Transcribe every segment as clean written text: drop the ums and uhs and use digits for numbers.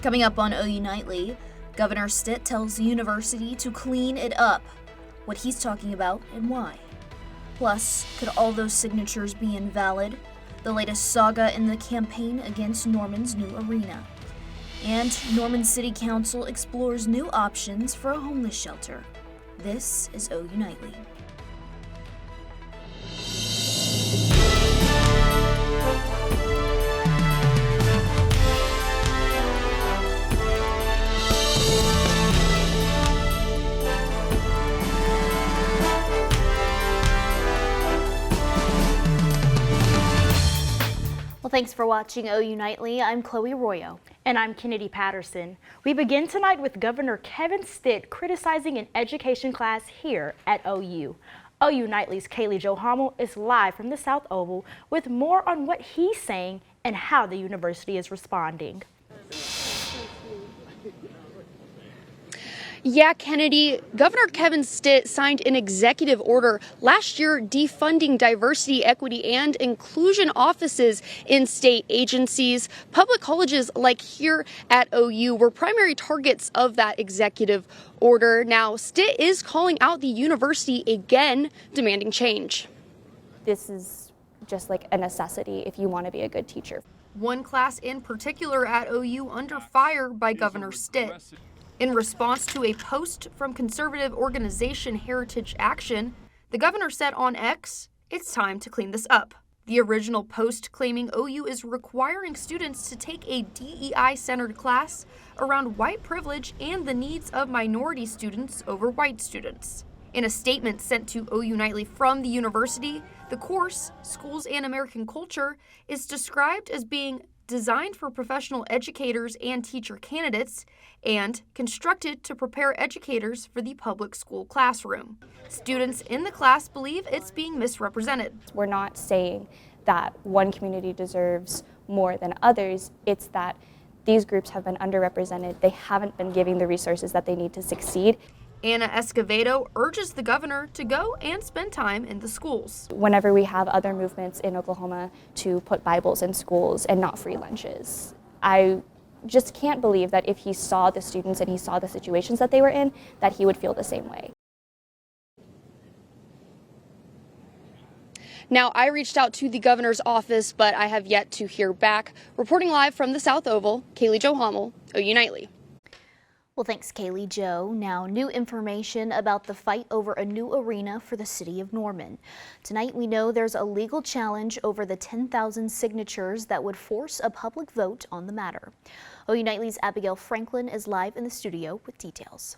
Coming up on OU Nightly, Governor Stitt tells the university to clean it up. What he's talking about and why. Plus, could all those signatures be invalid? The latest saga in the campaign against Norman's new arena. And Norman City Council explores new options for a homeless shelter. This is OU Nightly. Well, thanks for watching OU Nightly. I'm Chloe Royo. And I'm Kennedy Patterson. We begin tonight with Governor Kevin Stitt criticizing an education class here at OU. OU Nightly's Kaylee Jo Hummel is live from the South Oval with more on what he's saying and how the university is responding. Yeah, Kennedy, Governor Kevin Stitt signed an executive order last year defunding diversity, equity, and inclusion offices in state agencies. Public colleges like here at OU were primary targets of that executive order. Now, Stitt is calling out the university again, demanding change. This is just like a necessity if you want to be a good teacher. One class in particular at OU under fire by Governor Stitt. In response to a post from conservative organization Heritage Action, the governor said on X, "It's time to clean this up." The original post claiming OU is requiring students to take a DEI-centered class around white privilege and the needs of minority students over white students. In a statement sent to OU Nightly from the university, the course, Schools and American Culture, is described as being designed for professional educators and teacher candidates, and constructed to prepare educators for the public school classroom. Students in the class believe it's being misrepresented. We're not saying that one community deserves more than others. It's that these groups have been underrepresented. They haven't been given the resources that they need to succeed. Anna Escovedo urges the governor to go and spend time in the schools. Whenever we have other movements in Oklahoma to put Bibles in schools and not free lunches, I just can't believe that if he saw the students and he saw the situations that they were in, that he would feel the same way. Now, I reached out to the governor's office, but I have yet to hear back. Reporting live from the South Oval, Kaylee Jo Hummel, OU Nightly. Well, thanks, Kaylee Jo. Now, new information about the fight over a new arena for the city of Norman. Tonight, we know there's a legal challenge over the 10,000 signatures that would force a public vote on the matter. OU Nightly's Abigail Franklin is live in the studio with details.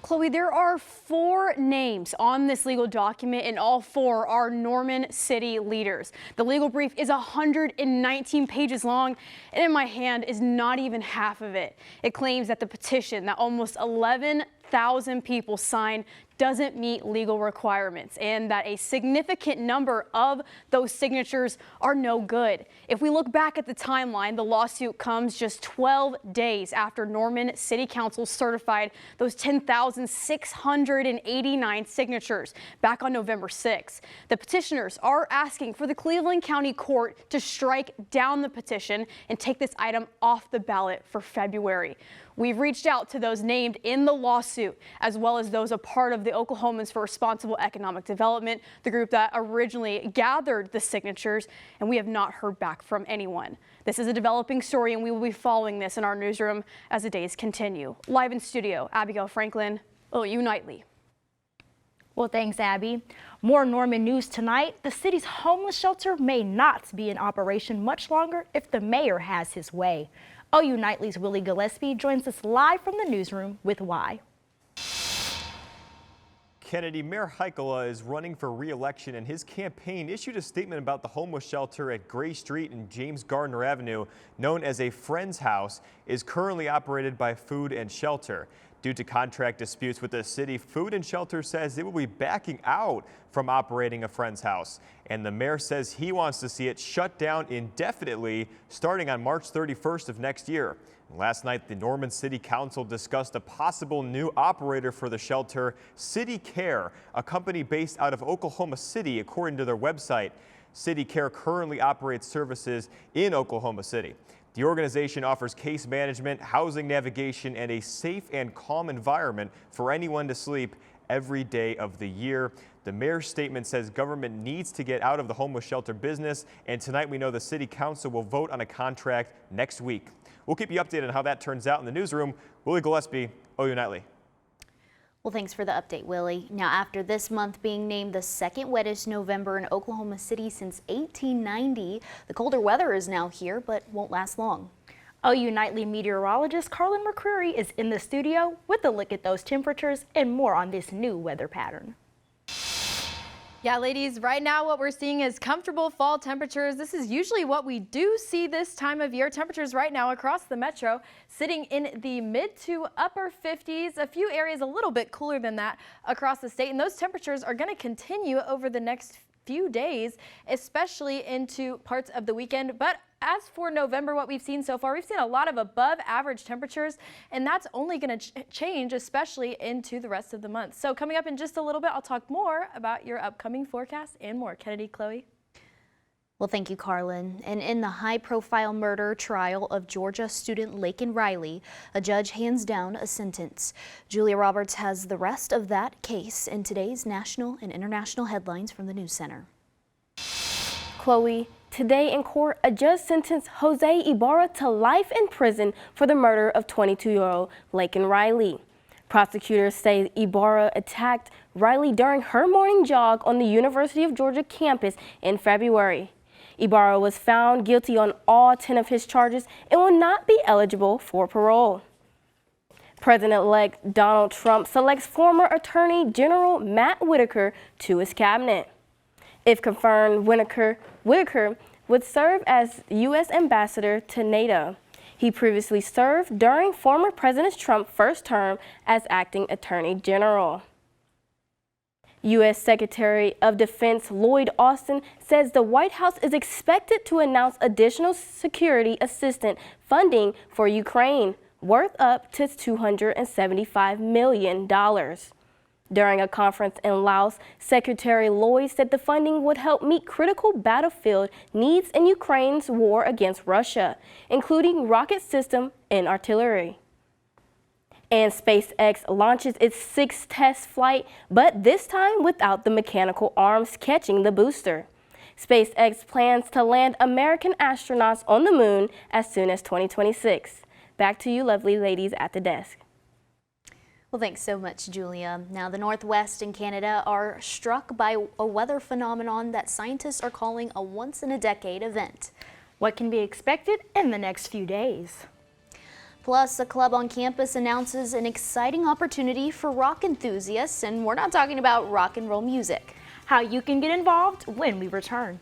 Chloe, there are 4 names on this legal document, and all 4 are Norman City leaders. The legal brief is 119 pages long, and in my hand is not even half of it. It claims that the petition that almost 11,000 people signed doesn't meet legal requirements, and that a significant number of those signatures are no good. If we look back at the timeline, the lawsuit comes just 12 days after Norman City Council certified those 10,689 signatures back on November 6th. The petitioners are asking for the Cleveland County Court to strike down the petition and take this item off the ballot for February. We've reached out to those named in the lawsuit, as well as those a part of the Oklahomans for Responsible Economic Development, the group that originally gathered the signatures, and we have not heard back from anyone. This is a developing story, and we will be following this in our newsroom as the days continue. Live in studio, Abigail Franklin, OU Nightly. Well, thanks, Abby. More Norman news tonight. The city's homeless shelter may not be in operation much longer if the mayor has his way. OU Nightly's Willie Gillespie joins us live from the newsroom with why. Kennedy, Mayor Heikkila is running for re-election, and his campaign issued a statement about the homeless shelter at Gray Street and James Gardner Avenue, known as a Friend's House, is currently operated by Food and Shelter. Due to contract disputes with the city, Food and Shelter says it will be backing out from operating a Friend's House. And the mayor says he wants to see it shut down indefinitely starting on March 31st of next year. Last night, the Norman City Council discussed a possible new operator for the shelter, City Care, a company based out of Oklahoma City, according to their website. City Care currently operates services in Oklahoma City. The organization offers case management, housing navigation, and a safe and calm environment for anyone to sleep every day of the year. The mayor's statement says government needs to get out of the homeless shelter business, and tonight we know the city council will vote on a contract next week. We'll keep you updated on how that turns out in the newsroom. Willie Gillespie, OU Nightly. Well, thanks for the update, Willie. Now, after this month being named the second wettest November in Oklahoma City since 1890, the colder weather is now here, but won't last long. OU Nightly meteorologist Carlin McCreary is in the studio with a look at those temperatures and more on this new weather pattern. Yeah, ladies, right now what we're seeing is comfortable fall temperatures. This is usually what we do see this time of year. Temperatures right now across the metro sitting in the mid to upper 50s. A few areas a little bit cooler than that across the state. And those temperatures are going to continue over the next few days, especially into parts of the weekend. But as for November, what we've seen so far, we've seen a lot of above average temperatures, and that's only going to change, especially into the rest of the month. So coming up in just a little bit, I'll talk more about your upcoming forecast and more. Kennedy, Chloe. Well, thank you, Carlin. And in the high-profile murder trial of Georgia student Laken Riley, a judge hands down a sentence. Julia Roberts has the rest of that case in today's national and international headlines from the News Center. Chloe, today in court, a judge sentenced Jose Ibarra to life in prison for the murder of 22-year-old Laken Riley. Prosecutors say Ibarra attacked Riley during her morning jog on the University of Georgia campus in February. Ibarra was found guilty on all 10 of his charges and will not be eligible for parole. President-elect Donald Trump selects former Attorney General Matt Whitaker to his cabinet. If confirmed, Whitaker would serve as U.S. ambassador to NATO. He previously served during former President Trump's first term as acting Attorney General. U.S. Secretary of Defense Lloyd Austin says the White House is expected to announce additional security assistance funding for Ukraine, worth up to $275 million. During a conference in Laos, Secretary Lloyd said the funding would help meet critical battlefield needs in Ukraine's war against Russia, including rocket system and artillery. And SpaceX launches its 6th test flight, but this time without the mechanical arms catching the booster. SpaceX plans to land American astronauts on the moon as soon as 2026. Back to you lovely ladies at the desk. Well, thanks so much, Julia. Now, the Northwest and Canada are struck by a weather phenomenon that scientists are calling a once-in-a-decade event. What can be expected in the next few days? Plus, a club on campus announces an exciting opportunity for rock enthusiasts, and we're not talking about rock and roll music. How you can get involved when we return.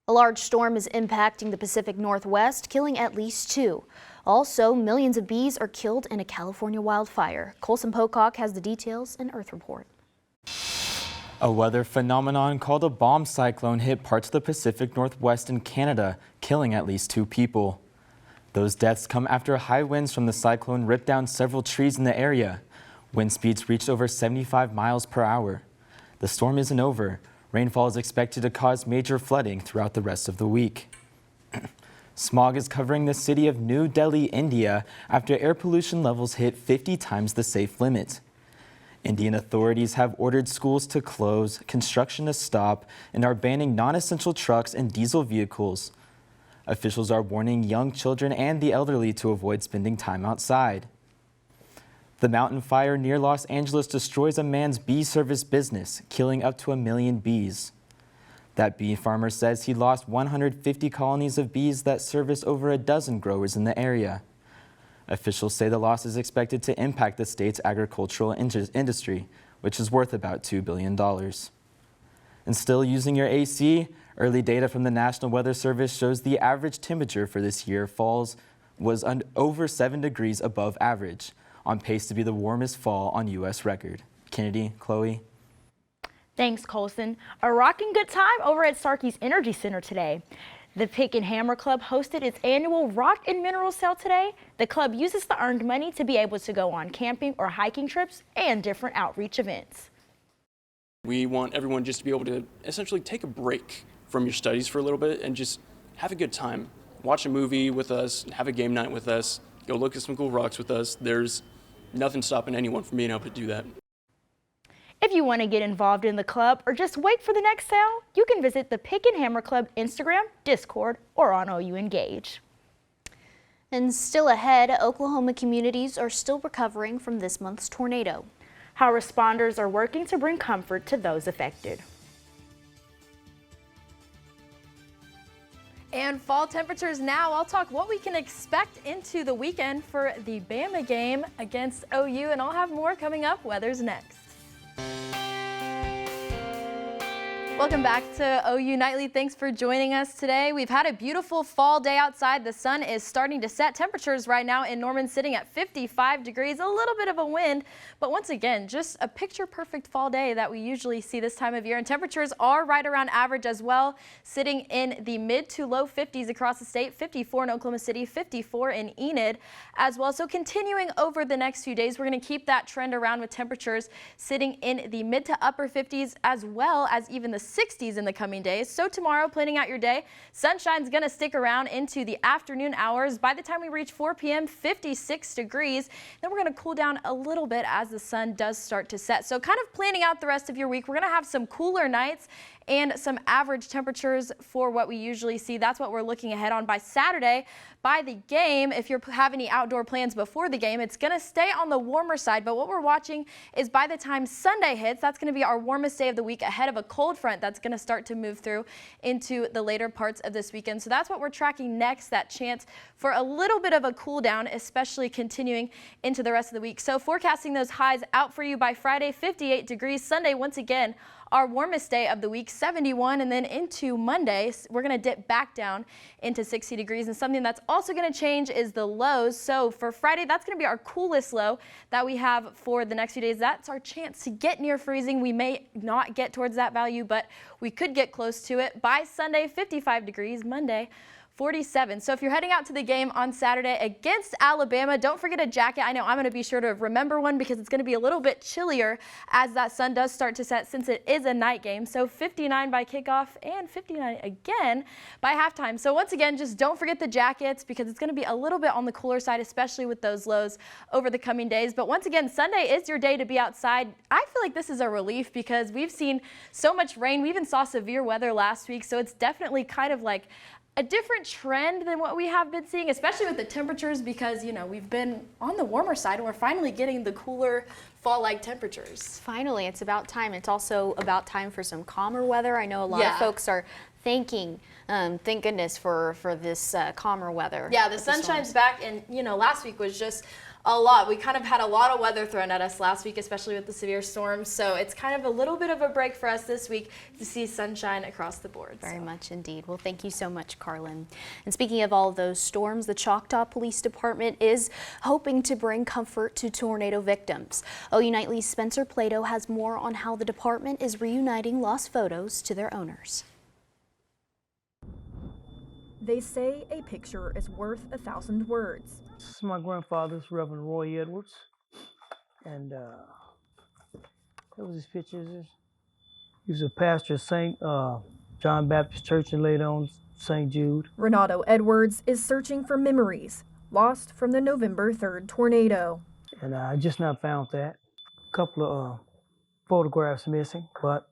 A large storm is impacting the Pacific Northwest, killing at least 2. Also, millions of bees are killed in a California wildfire. Colson Pocock has the details in Earth Report. A weather phenomenon called a bomb cyclone hit parts of the Pacific Northwest and Canada, killing at least 2 people. Those deaths come after high winds from the cyclone ripped down several trees in the area. Wind speeds reached over 75 miles per hour. The storm isn't over. Rainfall is expected to cause major flooding throughout the rest of the week. Smog is covering the city of New Delhi, India, after air pollution levels hit 50 times the safe limit. Indian authorities have ordered schools to close, construction to stop, and are banning non-essential trucks and diesel vehicles. Officials are warning young children and the elderly to avoid spending time outside. The mountain fire near Los Angeles destroys a man's bee service business, killing up to 1 million bees. That bee farmer says he lost 150 colonies of bees that service over a dozen growers in the area. Officials say the loss is expected to impact the state's agricultural industry, which is worth about $2 billion. And still using your AC, early data from the National Weather Service shows the average temperature for this year was over 7 degrees above average, on pace to be the warmest fall on U.S. record. Kennedy, Chloe. Thanks, Colson. A rocking good time over at Starkey's Energy Center today. The Pick and Hammer Club hosted its annual Rock and Mineral Sale today. The club uses the earned money to be able to go on camping or hiking trips and different outreach events. We want everyone just to be able to essentially take a break from your studies for a little bit and just have a good time. Watch a movie with us, have a game night with us, go look at some cool rocks with us. There's nothing stopping anyone from being able to do that. If you want to get involved in the club or just wait for the next sale, you can visit the Pick and Hammer Club Instagram, Discord, or on OU Engage. And still ahead, Oklahoma communities are still recovering from this month's tornado. How responders are working to bring comfort to those affected. And fall temperatures now. I'll talk what we can expect into the weekend for the Bama game against OU, and I'll have more coming up. Weather's next. Welcome back to OU Nightly. Thanks for joining us today. We've had a beautiful fall day outside. The sun is starting to set. Temperatures right now in Norman sitting at 55 degrees, a little bit of a wind, but once again, just a picture perfect fall day that we usually see this time of year. And temperatures are right around average as well, sitting in the mid to low 50s across the state, 54 in Oklahoma City, 54 in Enid as well. So continuing over the next few days, we're going to keep that trend around with temperatures sitting in the mid to upper 50s as well as even the 60s in the coming days. So tomorrow, planning out your day, sunshine's going to stick around into the afternoon hours. By the time we reach 4 p.m., 56 degrees. Then we're going to cool down a little bit as the sun does start to set. So kind of planning out the rest of your week, we're going to have some cooler nights and some average temperatures for what we usually see. That's what we're looking ahead on by Saturday. By the game, if you have any outdoor plans before the game, it's going to stay on the warmer side. But what we're watching is by the time Sunday hits, that's going to be our warmest day of the week ahead of a cold front that's going to start to move through into the later parts of this weekend. So that's what we're tracking next, that chance for a little bit of a cool down, especially continuing into the rest of the week. So forecasting those highs out for you by Friday, 58 degrees. Sunday, once again, our warmest day of the week, 71, and then into Monday, we're going to dip back down into 60 degrees. And something that's also going to change is the lows. So for Friday, that's going to be our coolest low that we have for the next few days. That's our chance to get near freezing. We may not get towards that value, but we could get close to it. By Sunday, 55 degrees. Monday, 47. So if you're heading out to the game on Saturday against Alabama, don't forget a jacket. I know I'm going to be sure to remember one because it's going to be a little bit chillier as that sun does start to set since it is a night game. So 59 by kickoff and 59 again by halftime. So once again, just don't forget the jackets because it's going to be a little bit on the cooler side, especially with those lows over the coming days. But once again, Sunday is your day to be outside. I feel like this is a relief because we've seen so much rain. We even saw severe weather last week. So it's definitely kind of like a different trend than what we have been seeing, especially with the temperatures because, you know, we've been on the warmer side and we're finally getting the cooler fall-like temperatures. Finally, it's about time. It's also about time for some calmer weather. I know a lot of folks are thank goodness for this calmer weather. Yeah, the sunshine's back and, you know, last week was just a lot. We kind of had a lot of weather thrown at us last week, especially with the severe storms. So it's kind of a little bit of a break for us this week to see sunshine across the board. Very much indeed. Well, thank you so much, Carlin. And speaking of all of those storms, the Choctaw Police Department is hoping to bring comfort to tornado victims. OU Nightly's Spencer Plato has more on how the department is reuniting lost photos to their owners. They say a picture is worth 1,000 words. This is my grandfather's, Reverend Roy Edwards, and there was his pictures. He was a pastor at St. John Baptist Church and later on St. Jude. Renato Edwards is searching for memories lost from the November 3rd tornado. And I just not found that. A couple of photographs missing, but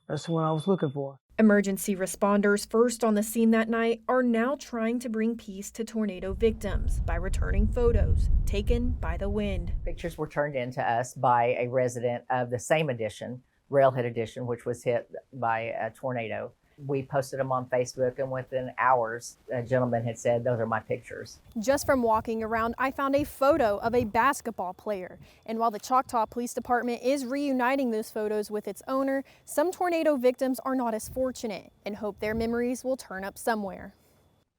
that's the one I was looking for. Emergency responders first on the scene that night are now trying to bring peace to tornado victims by returning photos taken by the wind. Pictures were turned in to us by a resident of the same edition, Railhead Edition, which was hit by a tornado. We posted them on Facebook, and within hours, a gentleman had said, "Those are my pictures." Just from walking around, I found a photo of a basketball player. And while the Choctaw Police Department is reuniting those photos with its owner, some tornado victims are not as fortunate and hope their memories will turn up somewhere.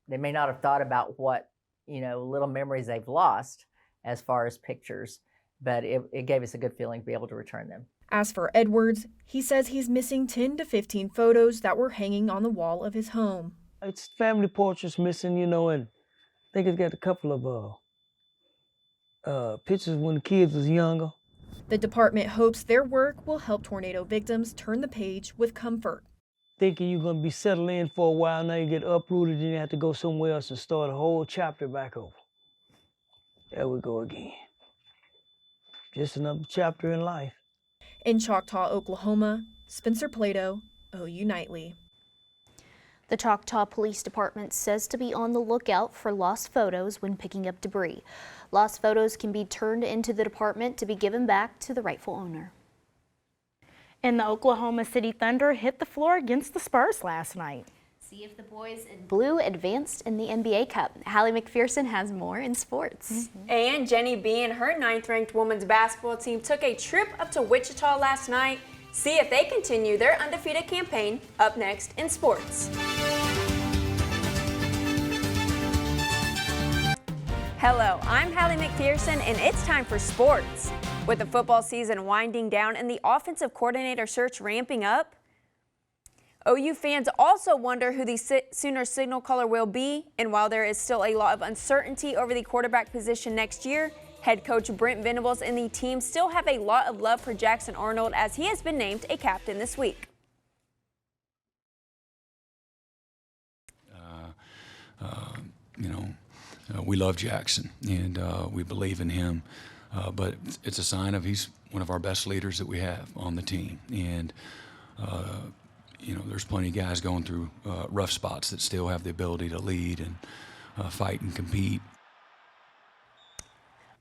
They may not have thought about what, little memories they've lost as far as pictures, but it gave us a good feeling to be able to return them. As for Edwards, he says he's missing 10 to 15 photos that were hanging on the wall of his home. It's family portraits missing, and I think it's got a couple of pictures when the kids was younger. The department hopes their work will help tornado victims turn the page with comfort. Thinking you're going to be settled in for a while, now you get uprooted and you have to go somewhere else and start a whole chapter back over. There we go again. Just another chapter in life. In Choctaw, Oklahoma, Spencer Plato, OU Nightly. The Choctaw Police Department says to be on the lookout for lost photos when picking up debris. Lost photos can be turned into the department to be given back to the rightful owner. And the Oklahoma City Thunder hit the floor against the Spurs last night. See if the boys in blue advanced in the NBA Cup. Hallie McPherson has more in sports. And Jenny B and her 9th-ranked women's basketball team took a trip up to Wichita last night. See if they continue their undefeated campaign up next in sports. Hello, I'm Hallie McPherson, and it's time for sports. With the football season winding down and the offensive coordinator search ramping up, OU fans also wonder who the Sooner signal caller will be, and while there is still a lot of uncertainty over the quarterback position next year, head coach Brent Venables and the team still have a lot of love for Jackson Arnold as he has been named a captain this week. We love Jackson, and we believe in him, but it's a sign of he's one of our best leaders that we have on the team. And there's plenty of guys going through rough spots that still have the ability to lead and fight and compete.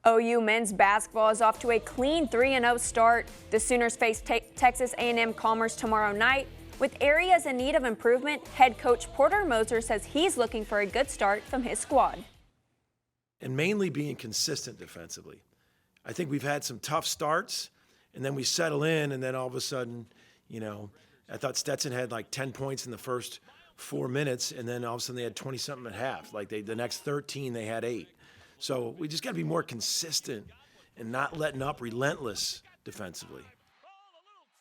OU men's basketball is off to a clean 3-0 start. The Sooners face Texas A&M Commerce tomorrow night. With areas in need of improvement, head coach Porter Moser says he's looking for a good start from his squad. And mainly being consistent defensively. I think we've had some tough starts, and then we settle in, and then all of a sudden, I thought Stetson had like 10 points in the first 4 minutes, and then all of a sudden they had 20-something at half. Like the next 13, they had 8. So we just got to be more consistent and not letting up, relentless defensively.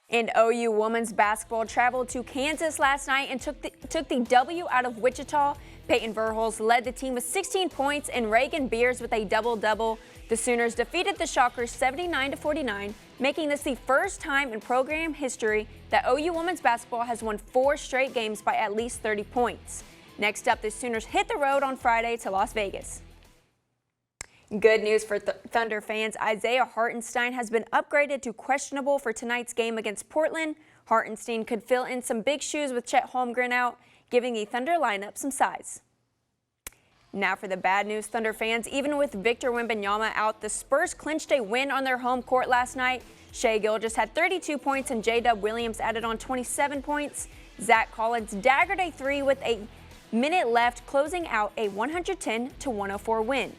And OU women's basketball traveled to Kansas last night and took the W out of Wichita. Peyton Verhulst led the team with 16 points and Reagan Beers with a double-double. The Sooners defeated the Shockers 79-49, making this the first time in program history that OU women's basketball has won 4 straight games by at least 30 points. Next up, the Sooners hit the road on Friday to Las Vegas. Good news for Thunder fans. Isaiah Hartenstein has been upgraded to questionable for tonight's game against Portland. Hartenstein could fill in some big shoes with Chet Holmgren out, giving the Thunder lineup some size. Now for the bad news, Thunder fans. Even with Victor Wembanyama out, the Spurs clinched a win on their home court last night. Shai Gilgeous had 32 points and J-Dub Williams added on 27 points. Zach Collins daggered a 3 with a minute left, closing out a 110-104 win.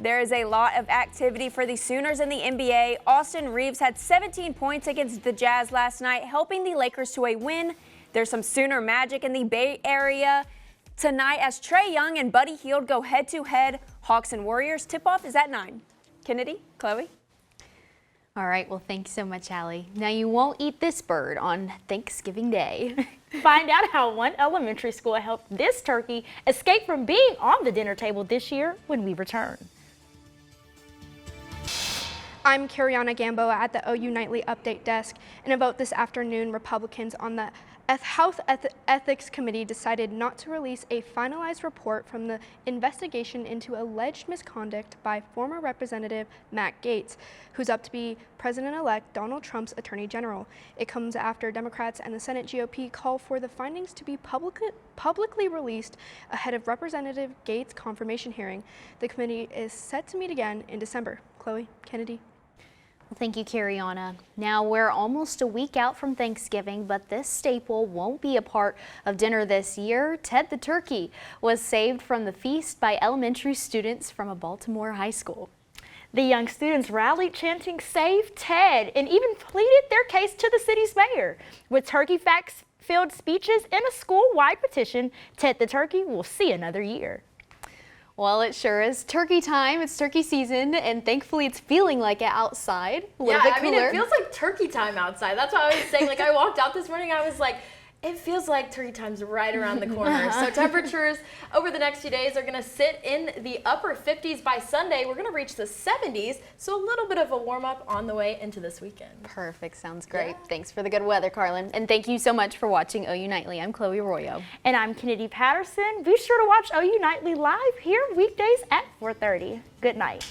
There is a lot of activity for the Sooners in the NBA. Austin Reeves had 17 points against the Jazz last night, helping the Lakers to a win. There's some Sooner magic in the Bay Area tonight as Trae Young and Buddy Hield go head-to-head. Hawks and Warriors tip-off is at 9. Kennedy, Chloe. All right, well, thanks so much, Hallie. Now, you won't eat this bird on Thanksgiving Day. Find out how one elementary school helped this turkey escape from being on the dinner table this year when we return. I'm Kariana Gamboa at the OU Nightly Update Desk, and a vote this afternoon, Republicans on the House Ethics Committee decided not to release a finalized report from the investigation into alleged misconduct by former Representative Matt Gaetz, who's up to be President-elect Donald Trump's Attorney General. It comes after Democrats and the Senate GOP call for the findings to be publicly released ahead of Representative Gaetz' confirmation hearing. The committee is set to meet again in December. Chloe, Kennedy. Well, thank you, Kariana. Now, we're almost a week out from Thanksgiving, but this staple won't be a part of dinner this year. Ted the Turkey was saved from the feast by elementary students from a Baltimore high school. The young students rallied chanting "Save Ted" and even pleaded their case to the city's mayor. With turkey facts-filled speeches and a school-wide petition, Ted the Turkey will see another year. Well, it sure is turkey time. It's turkey season, and thankfully it's feeling like it outside. A little bit cooler. I mean, it feels like turkey time outside. That's what I was saying. Like, I walked out this morning, I was like, It feels like turkey time's right around the corner. So temperatures over the next few days are going to sit in the upper 50s. By Sunday, we're going to reach the 70s. So a little bit of a warm up on the way into this weekend. Perfect. Sounds great. Yeah. Thanks for the good weather, Carlin. And thank you so much for watching OU Nightly. I'm Chloe Arroyo. And I'm Kennedy Patterson. Be sure to watch OU Nightly live here weekdays at 4:30. Good night.